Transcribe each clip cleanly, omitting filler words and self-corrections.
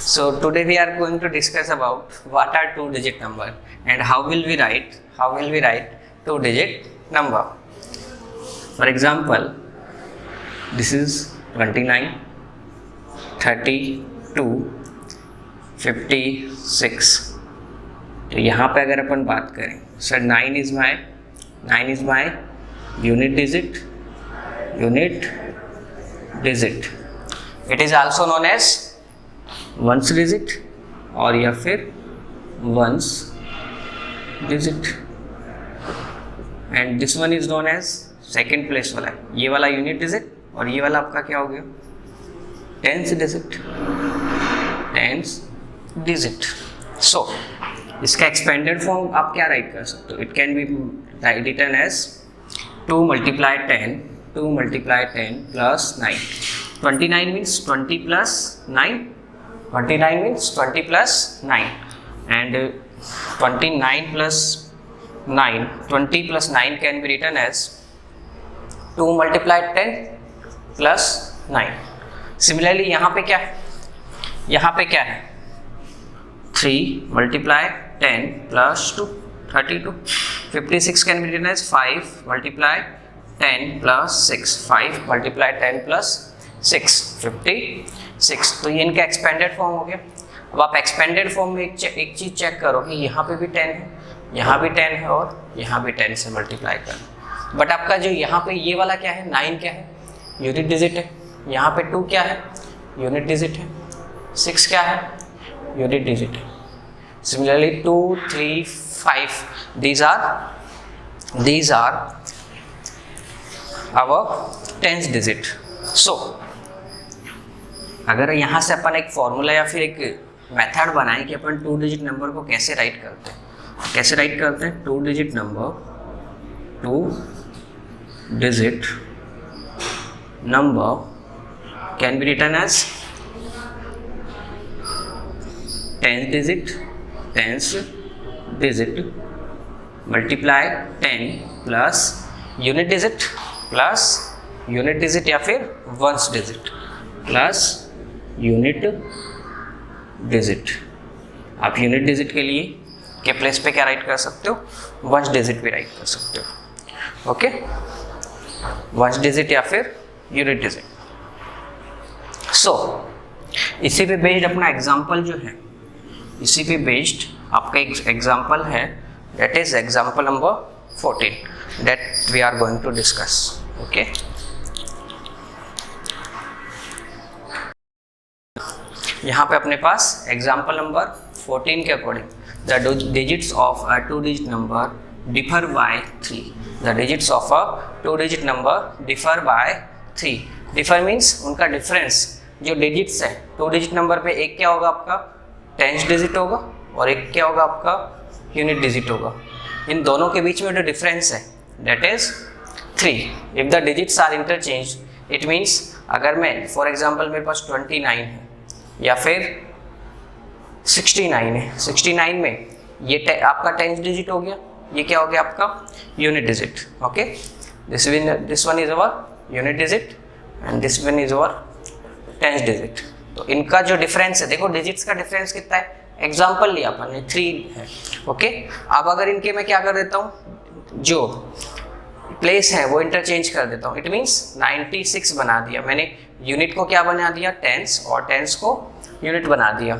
So today we are going to discuss about what are two-digit number and how will we write two-digit number. For example, this is 29, 32, 56. तो यहाँ पे अगर अपन बात करें sir 9 is my unit digit. It is also known as ones digit और या फिर ones digit and this one is known as second place वाला, ये वाला unit digit और ये वाला आपका क्या हो गया tens digit. So इसका एक्सपेंडेड फॉर्म आप क्या राइट कर सकते हो? It can be written as 2 multiply 10 plus 9. 29 means 20 plus 9. 29 means 20 plus 9 and 29 plus 9. 20 plus 9 can be written as 2 multiply 10 plus 9. Similarly यहाँ पे क्या है? 3 multiply 10 plus 2, 32. 56 can be written as 5 multiply 10 plus 6. 5 multiply 10 plus 6, 56. तो ये इनका expanded form हो गया. अब आप एक्सपेंडेड फॉर्म में एक चीज़ चेक करो कि यहाँ पे भी 10 है, यहाँ भी 10 है और यहाँ भी 10 से मल्टीप्लाई करना. बट आपका जो यहाँ पे ये वाला क्या है, 9 क्या है, यूनिट डिजिट है. यहाँ पे 2 क्या है, यूनिट डिजिट है. 6 क्या है, यूनिट डिजिट है. Similarly 2, 3, 5 these are our tens digit. So अगर यहाँ से अपन एक फॉर्मूला या फिर एक मेथड बनाए कि अपन 2 डिजिट नंबर को कैसे राइट करते हैं. 2 digit number can be written as tens digit multiply 10 plus unit digit या फिर ones digit plus unit digit. आप यूनिट डिजिट के लिए के प्लेस पे क्या राइट कर सकते हो, वंस डिजिट भी राइट कर सकते हो. ओके, वंस डिजिट या फिर यूनिट डिजिट. सो इसी पे बेस्ड अपना एग्जांपल जो है, इसी पे बेस्ड आपका एक एग्जाम्पल है, that is example number 14 that we are going to discuss. Okay, यहाँ पे अपने पास एग्जाम्पल नंबर 14 के according the digits of a 2 digit number differ by 3. The digits of a 2 digit number differ by 3. Differ means उनका difference जो digits है 2 digit number पे, एक क्या होगा आपका टेंस डिजिट होगा और एक क्या होगा आपका यूनिट डिजिट होगा. इन दोनों के बीच में जो डिफरेंस है that is 3. If the digits are interchange it means अगर मैं फॉर एग्जांपल मेरे पास 29 है या फिर 69 है, 69 में ये आपका टेंस डिजिट हो गया, ये क्या हो गया आपका unit digit. Okay, this one is our unit digit and this one is our tens digit. तो इनका जो डिफरेंस है, देखो डिजिट्स का डिफरेंस कितना है, एग्जाम्पल लिया अपन ने 3 है. ओके, अब अगर इनके मैं क्या कर देता हूँ, जो प्लेस है वो इंटरचेंज कर देता हूँ. इट मीन्स 96 बना दिया मैंने, यूनिट को क्या बना दिया टेंस और टेंस को यूनिट बना दिया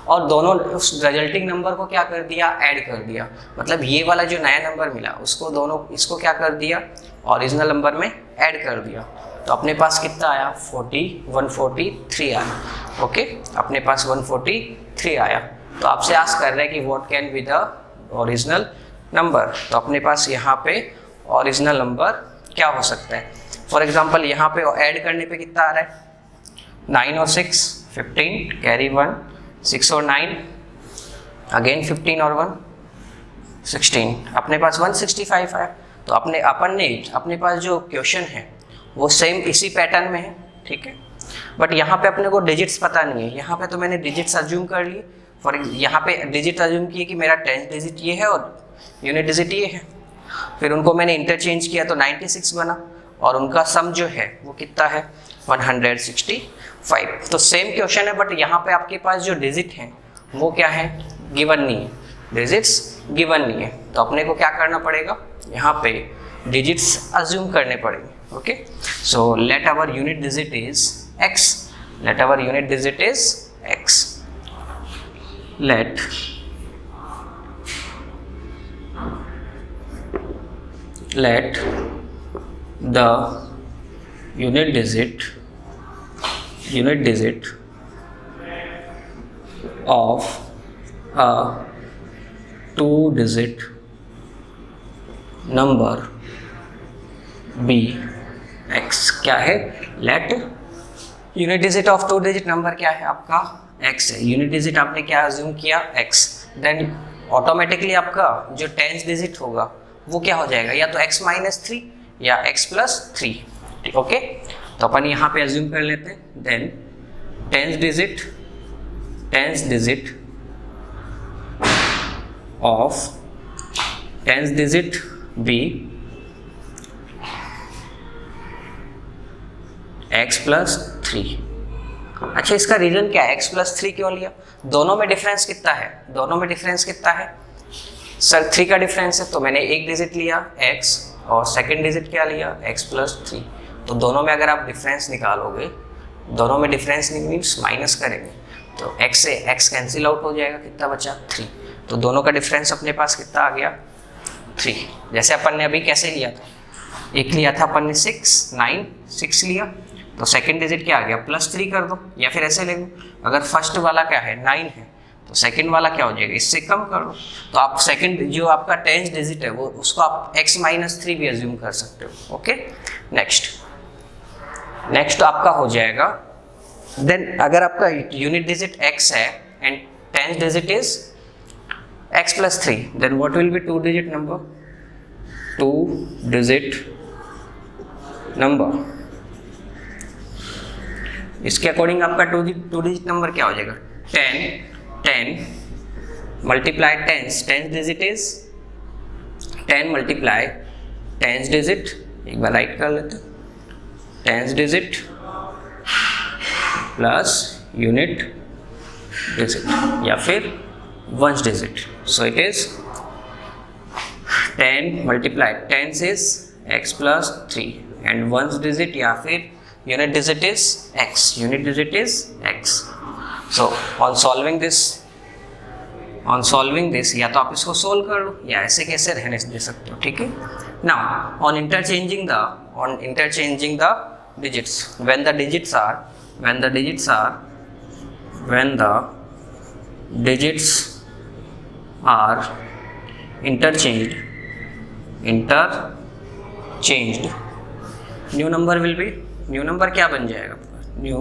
और दोनों उस रिजल्टिंग नंबर को क्या कर दिया, ऐड कर दिया. मतलब ये वाला जो नया नंबर मिला उसको इसको क्या कर दिया, ओरिजिनल नंबर में ऐड कर दिया. तो अपने पास कितना आया 143 आया. ओके, अपने पास 143 आया. तो आपसे आस्क कर रहे हैं कि what can be the original number. तो अपने पास यहाँ पे ओरिजिनल नंबर क्या हो सकता है. फॉर एग्जांपल यहाँ पे ऐड करने पे कितना आ रहा है, 9 और 6 15 कैरी 1, 6 और 9 अगेन 15 और 1 16. अपने पास 165 आया. तो अपने पास जो क्वेश्चन है वो सेम इसी पैटर्न में है. ठीक है, बट यहाँ पे अपने को डिजिट्स पता नहीं है. यहाँ पे तो मैंने डिजिट्स अज्यूम कर लिए. फॉर यहाँ पे डिजिट अज्यूम किए कि मेरा टेंस डिजिट ये है और यूनिट डिजिट ये है. फिर उनको मैंने इंटरचेंज किया तो 96 बना और उनका सम जो है वो कितना है 165. 5। तो सेम क्वेश्चन है, बट यहाँ पे आपके पास जो डिजिट है वो क्या है, गिवन नहीं है, डिजिट्स गिवन नहीं है। तो अपने को क्या करना पड़ेगा, यहाँ पे डिजिट्स अज्यूम करने पड़ेंगे। Okay, so let our unit digit is x, let our unit digit is x, let the unit digit of a 2-digit number be x। क्या है, let unit digit of 2 digit number क्या है आपका, x है। Unit digit आपने क्या assume किया, x, then automatically आपका जो टेंस डिजिट होगा वो क्या हो जाएगा, या तो x - 3 या x + 3। ओके, तो अपन यहाँ पे अज्यूम कर लेते हैं, then tens digit be x + 3। अच्छा, इसका रीजन क्या है, x + 3 क्यों लिया, दोनों में डिफरेंस कितना है, सर 3 का डिफरेंस है, तो मैंने एक डिजिट लिया x और सेकंड डिजिट क्या लिया, x + 3। तो दोनों में अगर आप डिफरेंस निकालोगे, दोनों में डिफरेंस मीन्स माइनस करेंगे, तो x से x कैंसिल आउट हो जाएगा, कितना बचा 3। तो दोनों का डिफरेंस अपने पास कितना आ गया 3। जैसे अपन ने अभी कैसे लिया था, एक लिया था अपन ने 6 लिया, तो सेकंड डिजिट क्या आ गया, +3 कर दो, या फिर ऐसे ले लो, अगर फर्स्ट वाला क्या है 9 है, तो सेकंड वाला क्या हो जाएगा, इससे कम कर दो। तो आप सेकंड जो आपका टेंस डिजिट है वो उसको आप x - 3 भी अज्यूम कर सकते हो। ओके, नेक्स्ट आपका हो जाएगा, देन अगर आपका यूनिट डिजिट x है and tens digit is x + 3, then what will be 2 digit number. इसके अकॉर्डिंग आपका 2 डिजिट नंबर क्या हो जाएगा, 10 multiply tens digit is 10 multiply tens digit, एक बार राइट कर लेते हैं, tens digit plus unit digit या फिर ones digit. So it is 10 multiply tens is x + 3 and ones digit या फिर unit digit is x। so on solving this या तो आप इसको सोल्व कर लो या ऐसे कैसे रहने दे सकते हो, ठीक है। now on interchanging the digits, when the digits are interchanged, new number क्या बन जाएगा, न्यू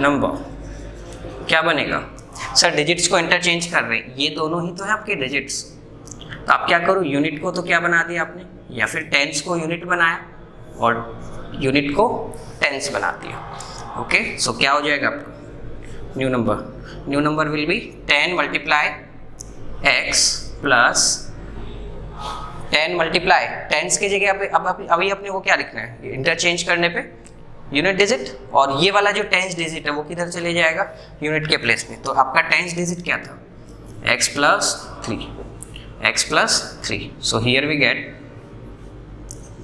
नंबर क्या बनेगा, सर डिजिट्स को इंटरचेंज कर रहे हैं, ये दोनों ही तो है आपके डिजिट्स, तो आप क्या करो, यूनिट को तो क्या बना दिया आपने, या फिर टेंस को यूनिट बनाया और यूनिट को टेंस बना दिया। ओके, सो क्या हो जाएगा आपका new number will be 10 multiply x plus 10 multiply tens की जगह पे अभी अपने को क्या लिखना है, इंटरचेंज करने पे यूनिट डिजिट, और ये वाला जो टेंस डिजिट है वो किधर चले जाएगा, यूनिट के प्लेस में। तो आपका टेंस डिजिट क्या था, x + 3। So here we get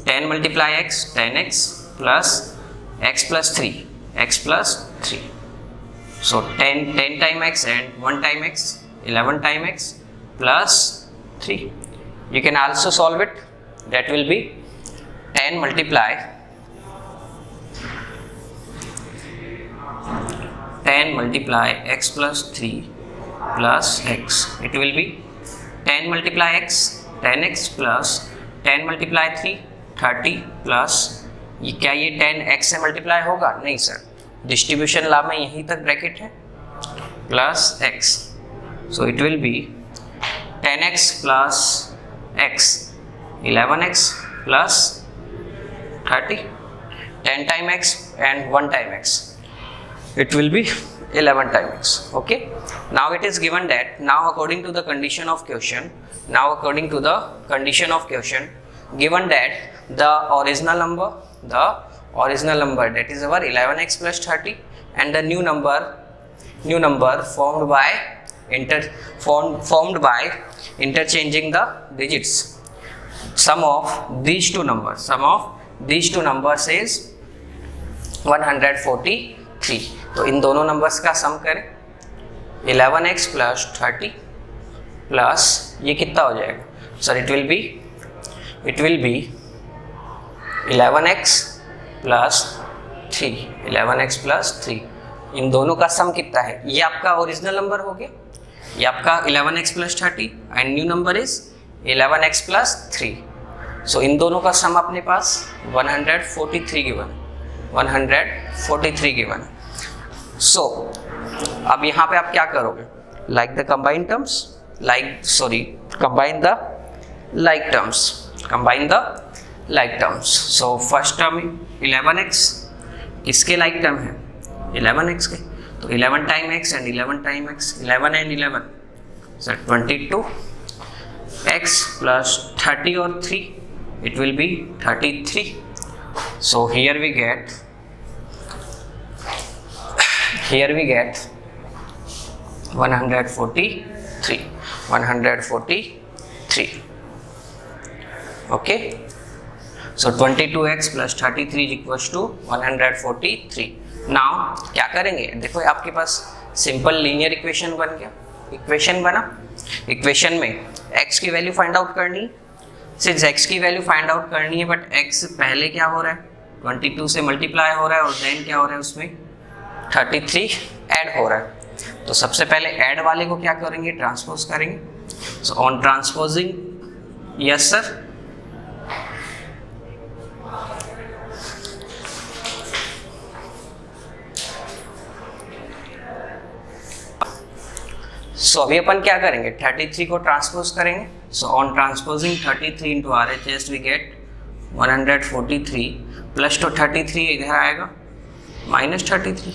10 multiply x 10x plus x + 3 so 10 time x and 1 time x 11 time x plus 3. You can also solve it, that will be 10 multiply x plus 3 plus x, it will be 10 multiply x 10x plus 10 multiply 3 30 plus ये क्या ये 10x से multiply होगा, नहीं sir, distribution law में यहीं तक bracket है, plus x, so it will B 10x plus x 11x plus 30, 10 time x and 1 time x, it will be 11 time x. Okay, now it is given that now according to the condition of question, given that the original number that is our 11x plus 30 and the new number formed by interchanging the digits. Sum of these two numbers is 143. तो इन दोनों numbers का सम करें 11x plus 30 plus ये कितना हो जाएगा sir, it will B 11x plus 3 इन दोनों का सम कितना है, ये आपका ओरिजिनल नंबर हो गया, ये आपका 11x plus 30 and new number is 11x plus 3. सो इन दोनों का सम अपने पास 143 गिवन है. सो अब यहाँ पे आप क्या करोगे, combine the like terms. So first term 11x किसके like term है, 11x के, तो 11 time x and 11 time x, 11 and 11 so 22x plus 30 or 3, it will be 33. So here we get 143. Okay, so 22x plus 33 is equals to 143. Now क्या करेंगे, देखो आपके पास simple linear equation बन गया, equation बना, इक्वेशन में x की value find out करनी, सिर्फ x की वैल्यू फाइंड आउट करनी है, बट x पहले क्या हो रहा है 22 से मल्टीप्लाई हो रहा है और देन क्या हो रहा है उसमें 33 ऐड हो रहा है. तो सबसे पहले ऐड वाले को क्या करेंगे, ट्रांसपोज करेंगे. So on transposing, yes sir, so अभी अपन क्या करेंगे, 33 को ट्रांसपोज करेंगे. So on transposing 33 into RHS we get 143 plus two 33 इधर आएगा minus 33.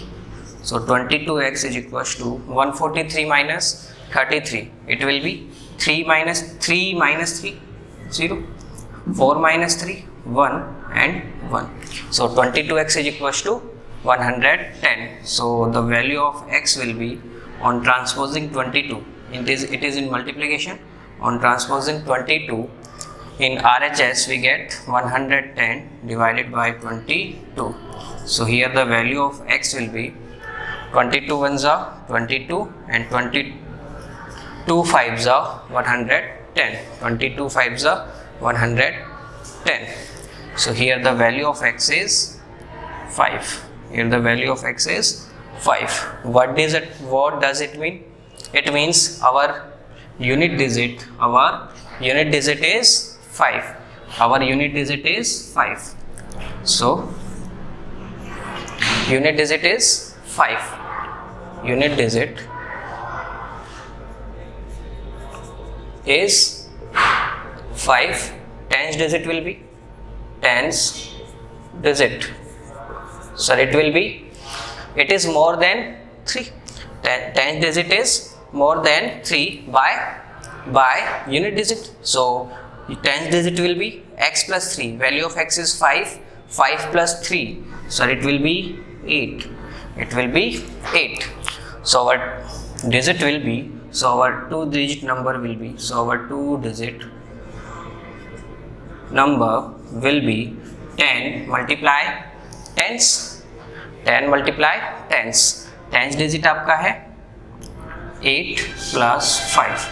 So 22x is equal to 143 minus 33, it will be 3 minus 3 0, 4 minus 3 1 and 1. So 22x is equal to 110. So the value of x will be, on transposing 22, it is in multiplication, on transposing 22 in RHS we get 110 divided by 22. So here the value of x will be 22 ones are 22 and 22 fives are 110. 22 fives are 110. So here the value of x is 5. Here the value of x is 5. What does it mean? It means our unit digit is 5. Our unit digit is 5. So unit digit is 5. Unit digit is 5. Tens digit will be tens digit. So it will be, it is more than 3. Tens digit is more than 3 by unit digit. So tens digit will be x plus 3. Value of x is 5. 5 plus 3. So it will be 8. It will be 8. So our digit will be, so our 2-digit number will be, so our 2-digit number will be 10 multiply tens. 10 multiply tens. Tens digit आपका है 8 plus 5.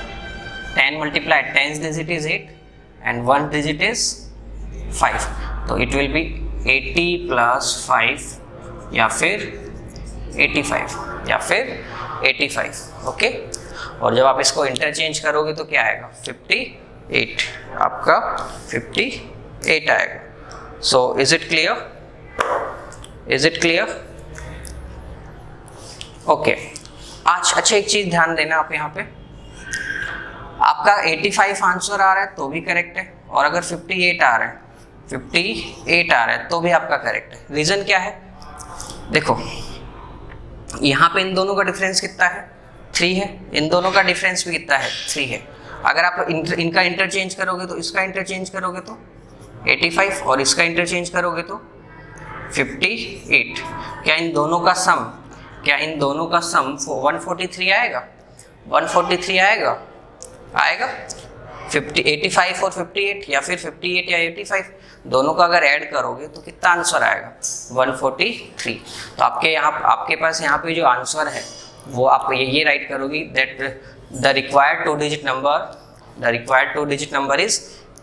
10 multiply tens digit is 8 and 1 digit is 5. तो it will be 80 plus 5 या फिर 85 या फिर 85. Okay, और जब आप इसको इंटरचेंज करोगे तो क्या आएगा 58. आपका 58 आएगा. So is it clear? Okay, आज अच्छा एक चीज ध्यान देना आप यहाँ पे, आपका 85 आंसर आ रहा है तो भी करेक्ट है, और अगर 58 आ रहा है तो भी आपका करेक्ट है. रीजन क्या है, देखो यहाँ पे इन दोनों का डिफरेंस कितना है 3 है, इन दोनों का डिफरेंस भी कितना है 3 है. अगर आप इनका इंटरचेंज करोगे तो इसका इंटरचेंज करोगे तो 85 और इसका इंटरचेंज करोगे तो 58. क्या इन दोनों का सम क्या इन दोनों का सम 143 आएगा? 143 आएगा? आएगा 85 और 58, या फिर 58 या 85, दोनों का अगर ऐड करोगे तो कितना आंसर आएगा? 143। तो आपके पास यहाँ पे जो आंसर है वो आप ये राइट करोगे that the required two digit number is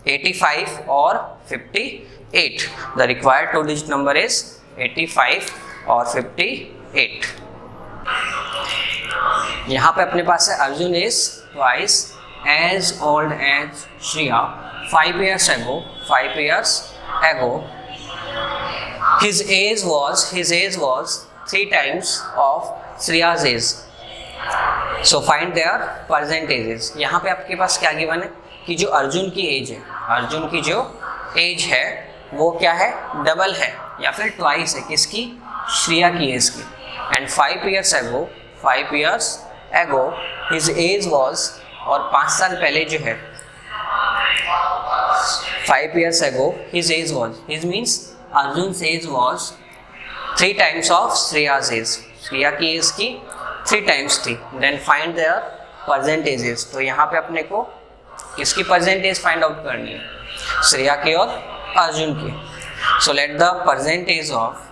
85 और 58। The required two digit number is 85 और 58। यहाँ पे अपने पास है Arjun is twice as old as Shreya 5 years ago. His age was 3 times of Shreya's age. So find their percentages. यहाँ पे आपके पास क्या गिवन है कि जो अर्जुन की एज है, अर्जुन की जो एज है वो क्या है? डबल है या फिर ट्वाइस है किसकी? श्रेया की एज की। And 5 years ago his age was, और 5 साल पहले जो है 5 years ago his age was, his means Arjun's age was 3 times of Shreya's age. Shreya की एज की 3 times थी। Then find their percentages. तो यहाँ पे अपने को किसकी परसेंटेज फाइंड आउट करनी है? श्रेया की और अर्जुन की। So let the percentage is of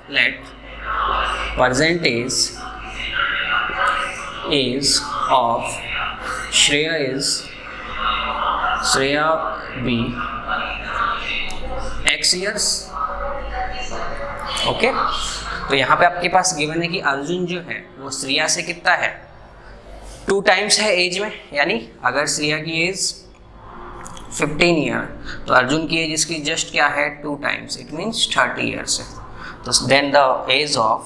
Shreya be X years। Okay, तो यहाँ पे आपके पास गिवन है कि अर्जुन जो है वो श्रेया से कितना है? 2 times है एज में, यानी अगर श्रेया की एज 15 ईयर तो अर्जुन की एज इसकी जस्ट क्या है? 2 times, इट मीन्स 30 ईयर्स है। तो then the age of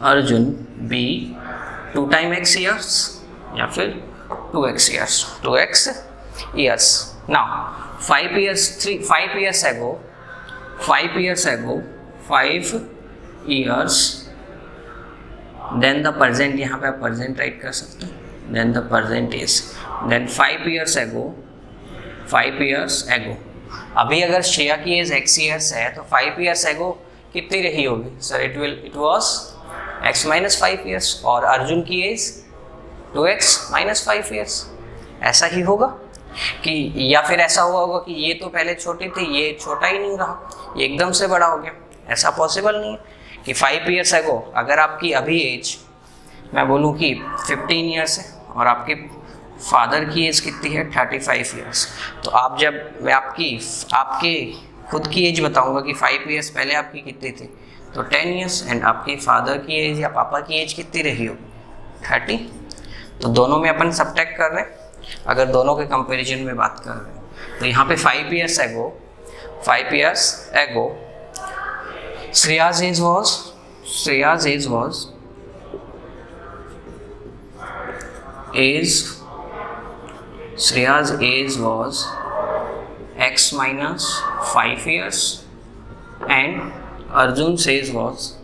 Arjun be 2 times X years या फिर 2x years। Now 5 years ago, then the present, यहाँ पे आप present राइट कर सकते हो। then the present is, then 5 years ago, अभी अगर श्रेया की एज x years है तो 5 years ago कितनी रही होगी? Sir it was x minus 5 years, और अर्जुन की एज 2x minus 5 years। ऐसा ही होगा कि, या फिर ऐसा हुआ होगा कि ये तो पहले छोटी थी, ये छोटा ही नहीं रहा, ये एकदम से बड़ा हो गया। ऐसा पॉसिबल नहीं है कि 5 years ago अगर आपकी अभी एज मैं बोलूँ कि 15 years है और आपके फादर की एज कितनी है? 35 years। तो आप जब मैं आपके खुद की एज बताऊंगा कि 5 years पहले आपकी कितनी थी, तो 10 years, एंड आपके फादर की एज या पापा की एज कितनी रही होगी? 30। तो दोनों में अपन सब्ट्रैक्ट कर रहे हैं, अगर दोनों के कंपैरिजन में बात कर रहे हैं। तो यहाँ पे 5 years ago Shreya's age was x minus 5 years, and Arjun's age was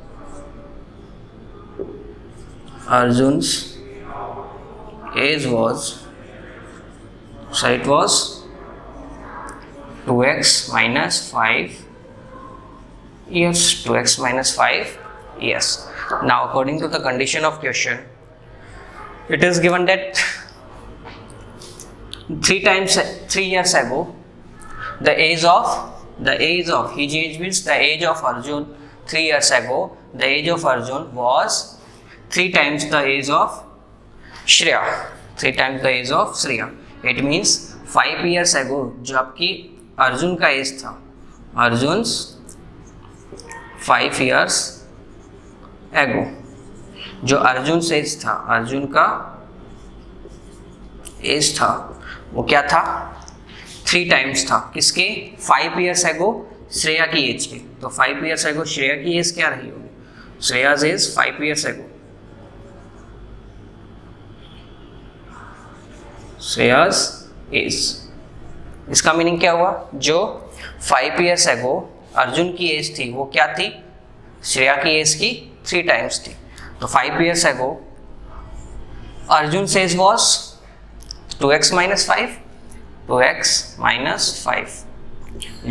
2x minus 5 years। Now according to the condition of question, it is given that 3 years ago the age of his age means the age of Arjun 3 years ago, the age of Arjun was 3 times the age of Shreya। It means 5 years ago जो आपकी अर्जुन का as था, अर्जुन्स 5 years ago जो अर्जुन से as था, अर्जुन का as था वो क्या था? 3 times था किसके? 5 years ago श्रेया की एज के। तो 5 years ago श्रेया की एज क्या रही होगी? श्रेया's एज 5 years ago, श्रेया's एज। इसका मीनिंग क्या हुआ? जो 5 years ago अर्जुन की एज थी वो क्या थी? श्रेया की एज की 3 times थी। तो 5 years ago Arjun age was 2x minus 5, 2x minus 5 is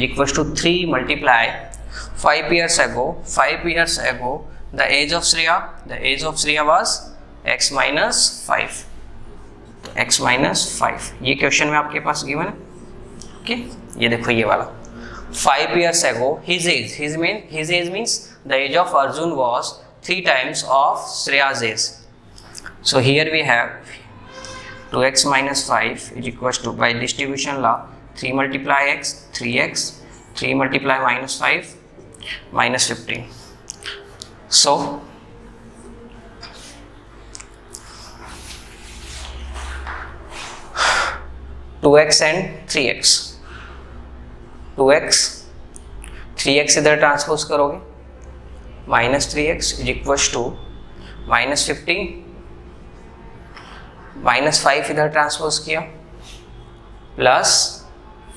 equals to 3 multiply 5 years ago. 5 years ago the age of Shreya was x minus 5. x minus 5 ये क्वेश्चन में आपके पास गिवन है. ओके, ये देखो ये वाला 5 years ago his age means the age of Arjun was 3 times of Shreya's age. So here we have 2x minus 5 is equals to, by distribution law, 3 multiply x 3x, 3 multiply minus 5 minus 15. So 2x and 3x, 2x 3x इधर transpose करोगे, minus 3x is equals to minus 15, minus 5 इधर transpose किया plus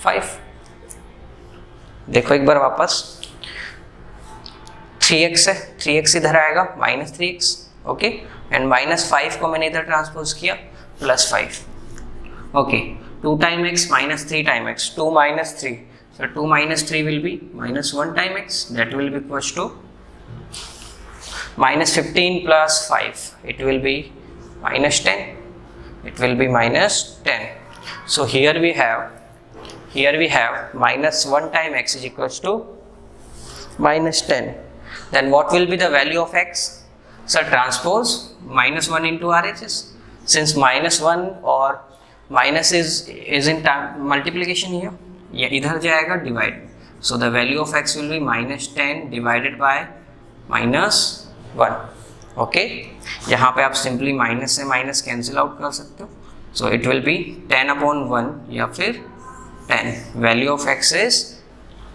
5. देखो एक बार वापस 3x है, 3x इधर आएगा minus 3x. Okay, and minus 5 को मैंने इधर ट्रांसपोज किया plus 5. Okay, 2 time x minus 3 time x, 2 minus 3, so 2 minus 3 will be minus 1 time x, that will be equals to minus 15 plus 5, it will be minus 10, it will be minus 10. So here we have minus 1 time x is equals to minus 10. Then what will be the value of x? So transpose minus 1 into RHS. Since minus 1 or minus is in multiplication here, ये इधर जाएगा divide. So the value of x will be minus 10 divided by minus 1. Okay, यहाँ पे आप simply minus से minus cancel out कर सकते हो. सो इट विल बी 10/1 या फिर 10. Value of x is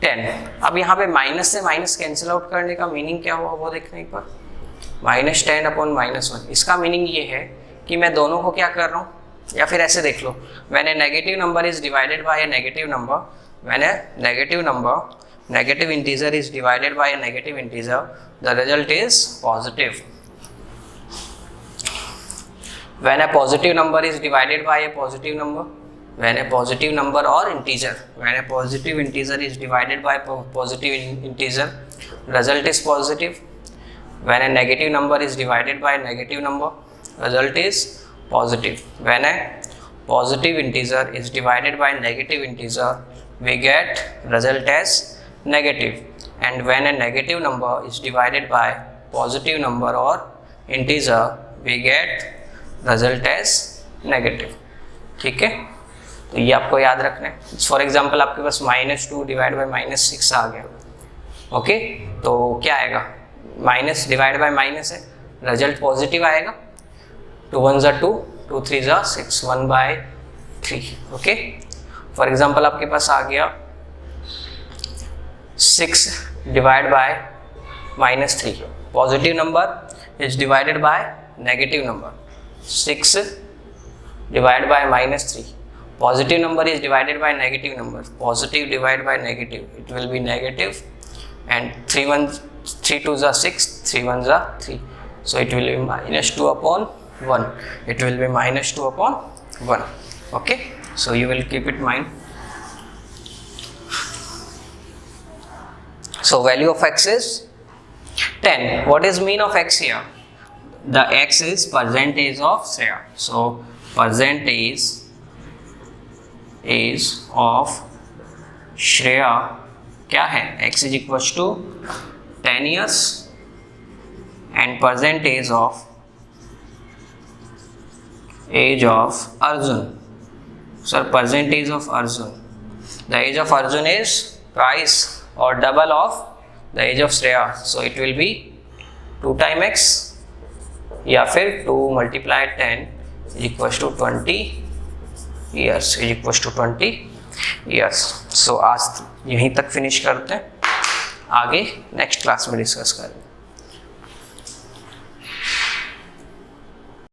10. अब यहाँ पे माइनस से माइनस कैंसिल आउट करने का मीनिंग क्या हुआ वो देखने एक बार. माइनस 10/-1, इसका मीनिंग ये है कि मैं दोनों को क्या कर रहा हूँ, या फिर ऐसे देख लो, when a negative number is divided by a negative number, when a negative integer is divided by a negative integer, the result is positive. When a positive number is divided by a positive number, when a positive number or integer, when a positive integer is divided by a positive integer, result is positive. When a negative number is divided by a negative number, result is positive. When a positive integer is divided by a negative integer, we get result as negative. And when a negative number is divided by positive number or integer, we get result as negative. ठीक है, तो ये आपको याद रखना है. For example आपके पास -2 divide by -6 आ गया. ओके, तो क्या आएगा, माइनस डिवाइड बाई माइनस है, रिजल्ट पॉजिटिव आएगा. 2 1 ज़ा 2, 2 3 ज़ा 6, 1/3. ओके, फॉर एग्जाम्पल आपके पास आ गया 6 divide by -3. Positive number is divided by negative number. 6 divided by -3. Positive number is divided by negative number. Positive divided by negative, it will be negative. And 3 2s are 6, 3 1s are 3. So it will be -2/1. It will be -2/1. Okay. So you will keep it in mind. So value of x is 10. What is mean of x here? The x is percentage of Shreya. So percentage is of Shreya क्या है, x is equals to 10 years and percentage of age of Arjun. So percentage of Arjun, the age of Arjun is twice or double of the age of Shreya. So it will be 2 times x या फिर 2 multiply 10 is equals to 20 years, is equals to 20 years. So आज यहीं तक finish करते हैं, आगे next class में discuss करेंगे.